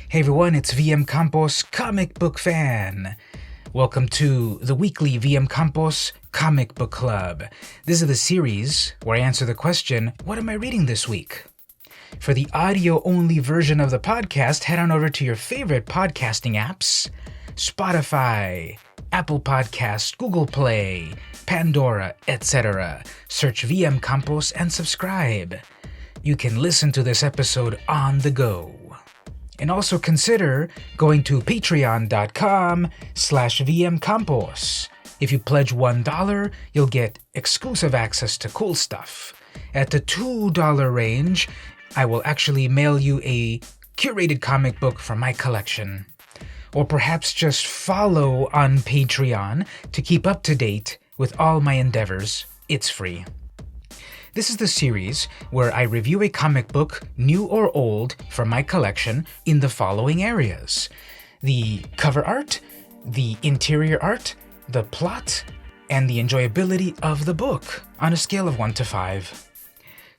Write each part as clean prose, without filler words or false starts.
Hey everyone, it's vmcampos Comic Book Fan. Welcome to the weekly vmcampos Comic Book Club. This is the series where I answer the question, what am I reading this week? For the audio-only version of the podcast, head on over to your favorite podcasting apps, Spotify, Apple Podcast, Google Play, Pandora, etc. Search vmcampos and subscribe. You can listen to this episode on the go. And also consider going to patreon.com/vmcampos. If you pledge $1, you'll get exclusive access to cool stuff. At the $2 range, I will actually mail you a curated comic book from my collection. Or perhaps just follow on Patreon to keep up to date with all my endeavors. It's free. This is the series where I review a comic book, new or old, from my collection in the following areas: the cover art, the interior art, the plot, and the enjoyability of the book on a scale of 1 to 5.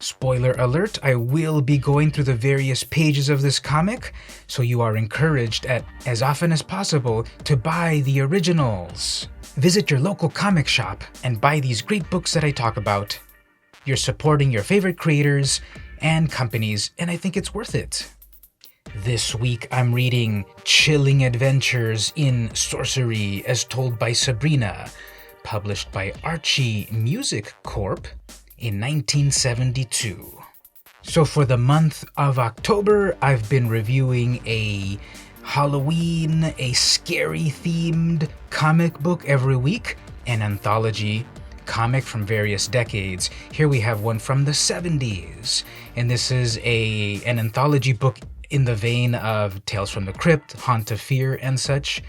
Spoiler alert, I will be going through the various pages of this comic, so you are encouraged as often as possible to buy the originals. Visit your local comic shop and buy these great books that I talk about. You're supporting your favorite creators and companies, and I think it's worth it. This week I'm reading Chilling Adventures in Sorcery as Told by Sabrina, published by Archie Music Corp. in 1972. So for the month of October, I've been reviewing a Halloween, a scary-themed comic book every week, an anthology comic from various decades. Here we have one from the 70s, and this is an anthology book in the vein of Tales from the Crypt, Haunt of Fear, and such.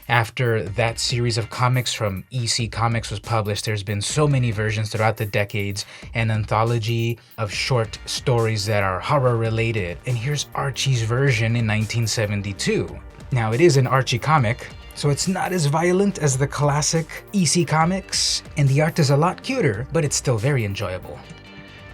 After that series of comics from EC Comics was published, there's been so many versions throughout the decades, an anthology of short stories that are horror-related. And here's Archie's version in 1972. Now, it is an Archie comic, so it's not as violent as the classic EC Comics, and the art is a lot cuter, but it's still very enjoyable.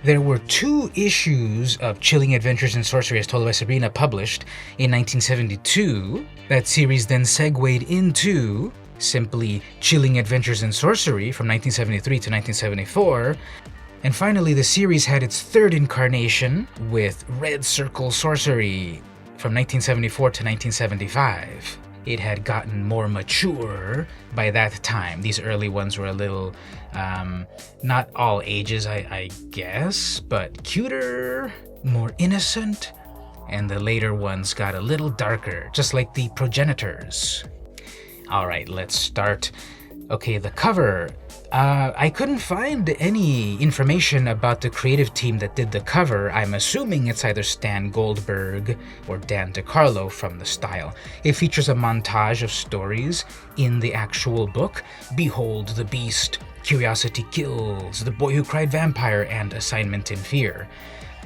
There were 2 issues of Chilling Adventures in Sorcery as Told by Sabrina published in 1972. That series then segued into simply Chilling Adventures in Sorcery from 1973 to 1974. And finally, the series had its 3rd incarnation with Red Circle Sorcery from 1974 to 1975. It had gotten more mature by that time. These early ones were a little, not all ages, I guess, but cuter, more innocent, and the later ones got a little darker, just like the progenitors. Alright, let's start. Okay, the cover. I couldn't find any information about the creative team that did the cover. I'm assuming it's either Stan Goldberg or Dan DeCarlo from the style. It features a montage of stories in the actual book. Behold the Beast, Curiosity Kills, The Boy Who Cried Vampire, and Assignment in Fear.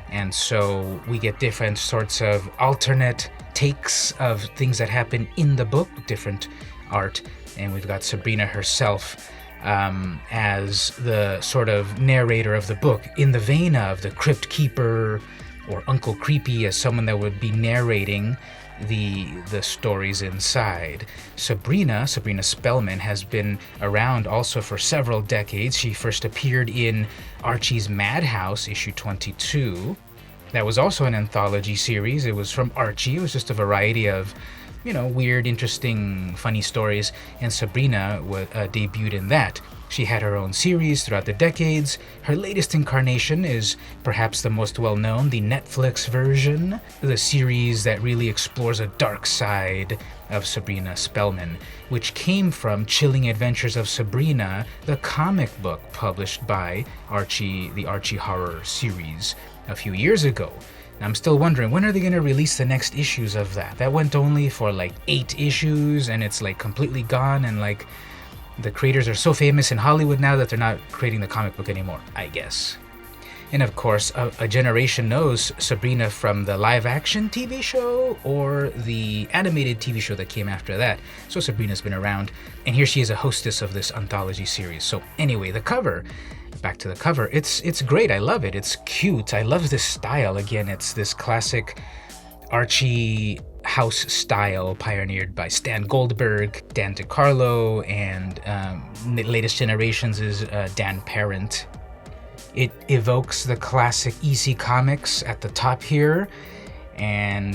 And so we get different sorts of alternate takes of things that happen in the book, different art, and we've got Sabrina herself as the sort of narrator of the book, in the vein of the Crypt Keeper or Uncle Creepy, as someone that would be narrating the stories inside. Sabrina Spellman has been around also for several decades. She first appeared in Archie's Madhouse, issue 22. That was also an anthology series. It was from Archie. It was just a variety of weird, interesting, funny stories, and Sabrina debuted in that. She had her own series throughout the decades. Her latest incarnation is perhaps the most well-known, the Netflix version, the series that really explores a dark side of Sabrina Spellman, which came from Chilling Adventures of Sabrina, the comic book published by Archie, the Archie Horror series, a few years ago. I'm still wondering, when are they going to release the next issues of that? That went only for 8 issues, and it's completely gone, and the creators are so famous in Hollywood now that they're not creating the comic book anymore, I guess. And of course, a generation knows Sabrina from the live-action TV show or the animated TV show that came after that. So Sabrina's been around, and here she is a hostess of this anthology series. So anyway, the cover. Back to the cover. It's great. I love it. It's cute. I love this style. Again, it's this classic Archie house style pioneered by Stan Goldberg, Dan DeCarlo, and latest generations is Dan Parent. It evokes the classic EC Comics at the top here, and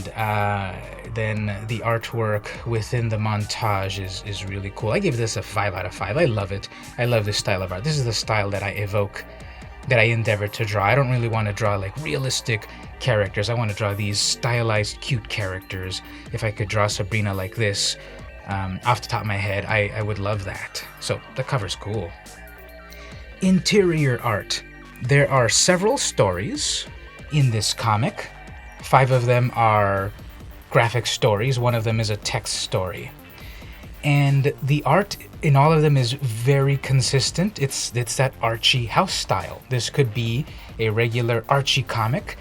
then the artwork within the montage is really cool. I give this a 5 out of 5. I love it. I love this style of art. This is the style that I evoke, that I endeavor to draw. I don't really want to draw like realistic characters. I want to draw these stylized, cute characters. If I could draw Sabrina like this, off the top of my head, I would love that. So the cover's cool. Interior art. There are several stories in this comic. 5 of them are graphic stories. 1 of them is a text story. And the art in all of them is very consistent. It's that Archie house style. This could be a regular Archie comic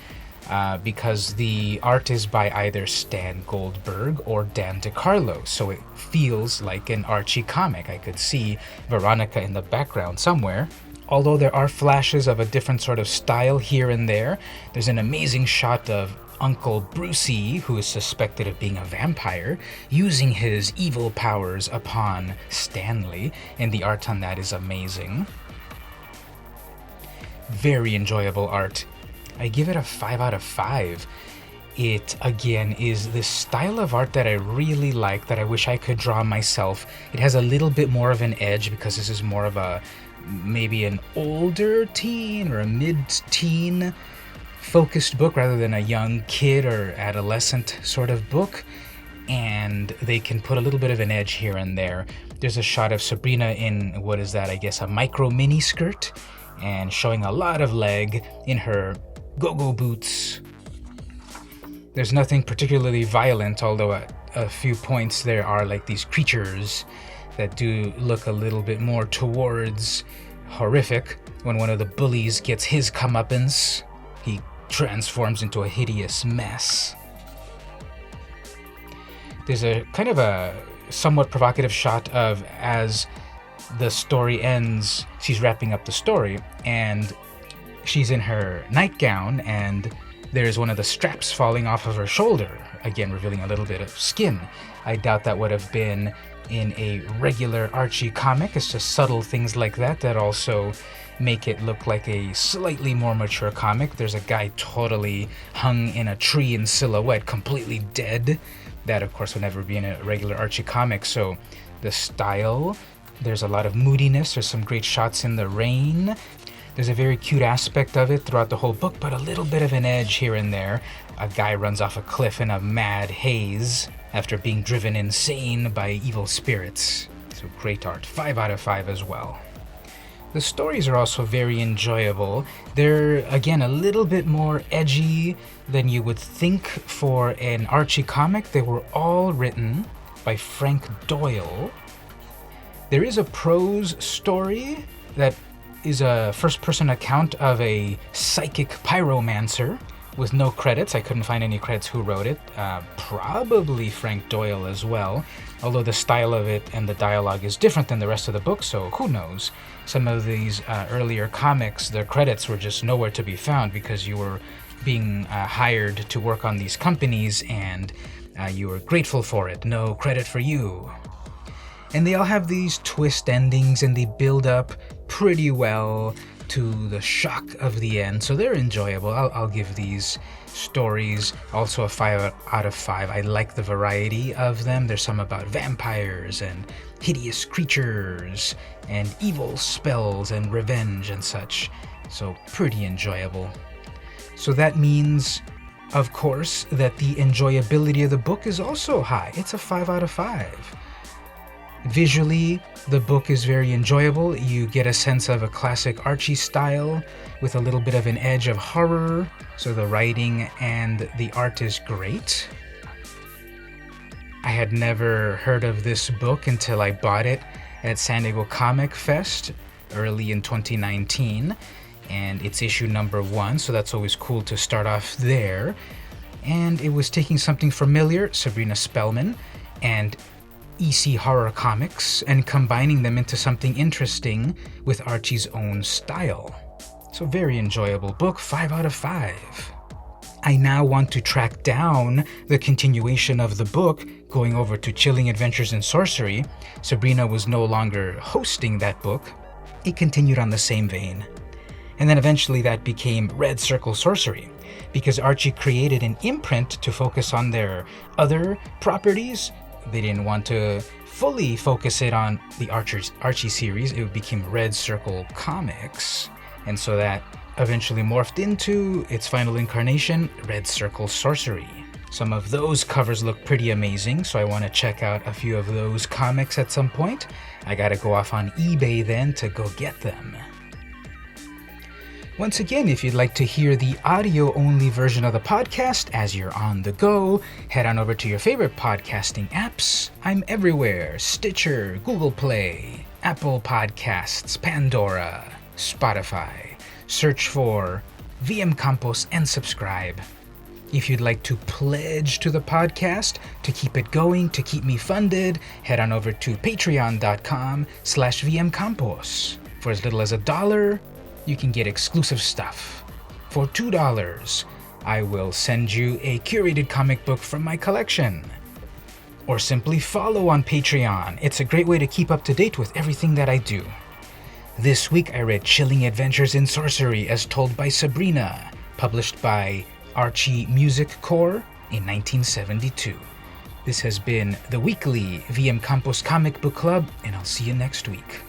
because the art is by either Stan Goldberg or Dan DeCarlo. So it feels like an Archie comic. I could see Veronica in the background somewhere. Although there are flashes of a different sort of style here and there. There's an amazing shot of Uncle Brucey, who is suspected of being a vampire, using his evil powers upon Stanley, and the art on that is amazing. Very enjoyable art. I give it a 5 out of 5. It, again, is this style of art that I really like, that I wish I could draw myself. It has a little bit more of an edge because this is more of a maybe an older teen or a mid-teen focused book rather than a young kid or adolescent sort of book, and they can put a little bit of an edge here and there. There's a shot of Sabrina in, what is that, I guess a micro mini skirt, and showing a lot of leg in her go-go boots. There's nothing particularly violent, although at a few points there are like these creatures that do look a little bit more towards horrific. When one of the bullies gets his comeuppance, he transforms into a hideous mess. There's a kind of a somewhat provocative shot of, as the story ends, she's wrapping up the story, and she's in her nightgown, and there's one of the straps falling off of her shoulder, again revealing a little bit of skin. I doubt that would have been in a regular Archie comic. It's just subtle things like that that also make it look like a slightly more mature comic. There's a guy totally hung in a tree in silhouette, completely dead. That, of course, would never be in a regular Archie comic. So the style, there's a lot of moodiness. There's some great shots in the rain. There's a very cute aspect of it throughout the whole book, but a little bit of an edge here and there. A guy runs off a cliff in a mad haze after being driven insane by evil spirits. So great art. 5 out of 5 as well. The stories are also very enjoyable. They're, again, a little bit more edgy than you would think for an Archie comic. They were all written by Frank Doyle. There is a prose story that is a first-person account of a psychic pyromancer with no credits. I couldn't find any credits who wrote it. Probably Frank Doyle as well, although the style of it and the dialogue is different than the rest of the book, so who knows. Some of these earlier comics, their credits were just nowhere to be found because you were being hired to work on these companies and you were grateful for it. No credit for you. And they all have these twist endings and they build up pretty well to the shock of the end, so they're enjoyable. I'll give these stories also a 5 out of 5. I like the variety of them. There's some about vampires and hideous creatures and evil spells and revenge and such, so pretty enjoyable. So that means, of course, that the enjoyability of the book is also high. It's a 5 out of 5. Visually, the book is very enjoyable. You get a sense of a classic Archie style with a little bit of an edge of horror, so the writing and the art is great. I had never heard of this book until I bought it at San Diego Comic Fest early in 2019, and it's issue number 1, so that's always cool to start off there. And it was taking something familiar, Sabrina Spellman, and EC horror comics, and combining them into something interesting with Archie's own style. So very enjoyable book, 5 out of 5. I now want to track down the continuation of the book, going over to Chilling Adventures in Sorcery. Sabrina was no longer hosting that book. It continued on the same vein. And then eventually that became Red Circle Sorcery, because Archie created an imprint to focus on their other properties. They didn't want to fully focus it on the Archie series. It became Red Circle Comics. And so that eventually morphed into its final incarnation, Red Circle Sorcery. Some of those covers look pretty amazing, so I want to check out a few of those comics at some point. I gotta go off on eBay then to go get them. Once again, if you'd like to hear the audio-only version of the podcast as you're on the go, head on over to your favorite podcasting apps. I'm everywhere: Stitcher, Google Play, Apple Podcasts, Pandora, Spotify. Search for vmcampos and subscribe. If you'd like to pledge to the podcast to keep it going, to keep me funded, head on over to patreon.com/vmcampos. For as little as $1, you can get exclusive stuff. For $2, I will send you a curated comic book from my collection. Or simply follow on Patreon. It's a great way to keep up to date with everything that I do. This week I read Chilling Adventures in Sorcery as told by Sabrina, published by Archie Music Corps in 1972. This has been the weekly VM Campos Comic Book Club, and I'll see you next week.